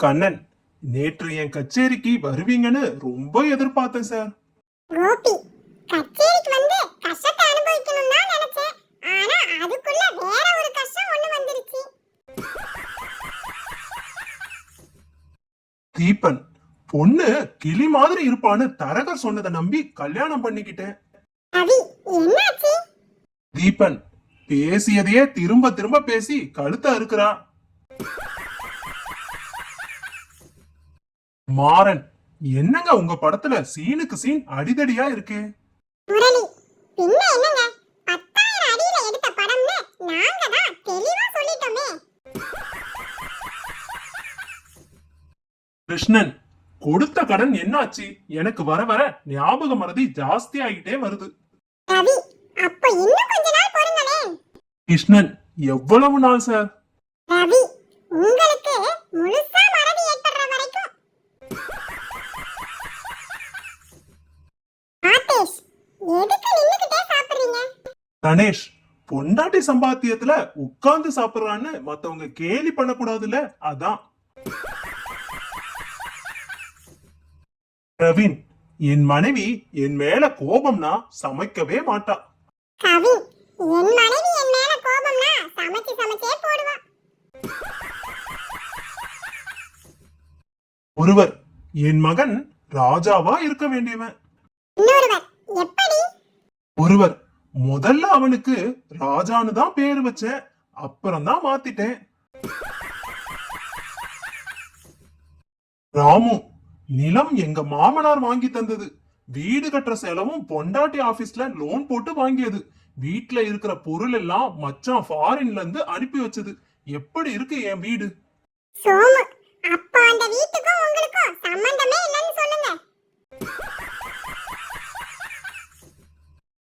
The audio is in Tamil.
கண்ணன், நேற்று என் கச்சேரிக்கு வருவீங்கன்னு ரொம்ப எதிர்பார்த்தேன் சார். கோபி, கச்சேரிக்கு வந்து கஷ்டத்தை அனுபவிக்கணும் தான் நினைச்சேன். ஆனா அதுக்குள்ள வேற ஒரு கஷ்டம் ஒண்ணு வந்துருச்சு. தீபன், பொண்ணு கிளி மாதிரி இருப்பான்னு தரகர் சொன்னதை நம்பி கல்யாணம் பண்ணிக்கிட்டேன். ரவி, என்னாச்சு? தீபன் பேசியதையே திரும்ப திரும்ப பேசி கழுத்த அறுக்கிறா. மாறன், என்னங்க உங்க படத்துல சீனுக்கு சீன் அடிதடியா இருக்கு. முரளி, பின்ன என்னங்க, 10,000 அடியில எடுத்த படம்னு நாங்க தான் தெளிவா சொல்லிட்டோமே. கிருஷ்ணன், கொடுத்த கடன் என்னாச்சு? எனக்கு வர வர ஞாபக மறதி ஜாஸ்தி ஆகிட்டே வருது. ரவி, அப்ப இன்னும் கொஞ்ச நாள் பொறுங்களேன். கிருஷ்ணன், எவ்வளவு நாள் சார்? ரவி, உங்களுக்கு முழுசா மறதி ஏற்படுற வரைக்கும். ஆதேஷ், எதுக்கு நின்னுக்கிட்டே சாப்பிடுறீங்க? கணேஷ், பொண்டாட்டி சம்பாத்தியத்துல உட்கார்ந்து சாப்பிடுறான்னு மத்தவங்க கேலி பண்ணக்கூடாதுல்ல, அதான். பிரவீன், என் மனைவி என் மேல கோபம்னா சமைக்கவே மாட்டா. கவின், என் மனைவி என் மேல கோபம்னா சமைச்சே போடுவா. ஒருவர், என் மகன் ராஜாவா இருக்க வேண்டியவன். இன்னொருவர், எப்படி? ஒருவர், முதல்ல அவனுக்கு ராஜான்னு தான் பேரு வச்சேன், அப்புறம் தான் மாத்திட்டேன். ராமு, நிலம் எங்க மாமனார் வாங்கி தந்தது. வீடு கட்டுற செலவும் பொண்டாட்டி ஆபீஸ்ல லோன் போட்டு வாங்கியது. வீட்டுல இருக்கிற பொருள் எல்லாம் மச்சான் ஃபாரின்ல இருந்து அனுப்பி வச்சது. எப்படி இருக்கு என் வீடு? சோமு,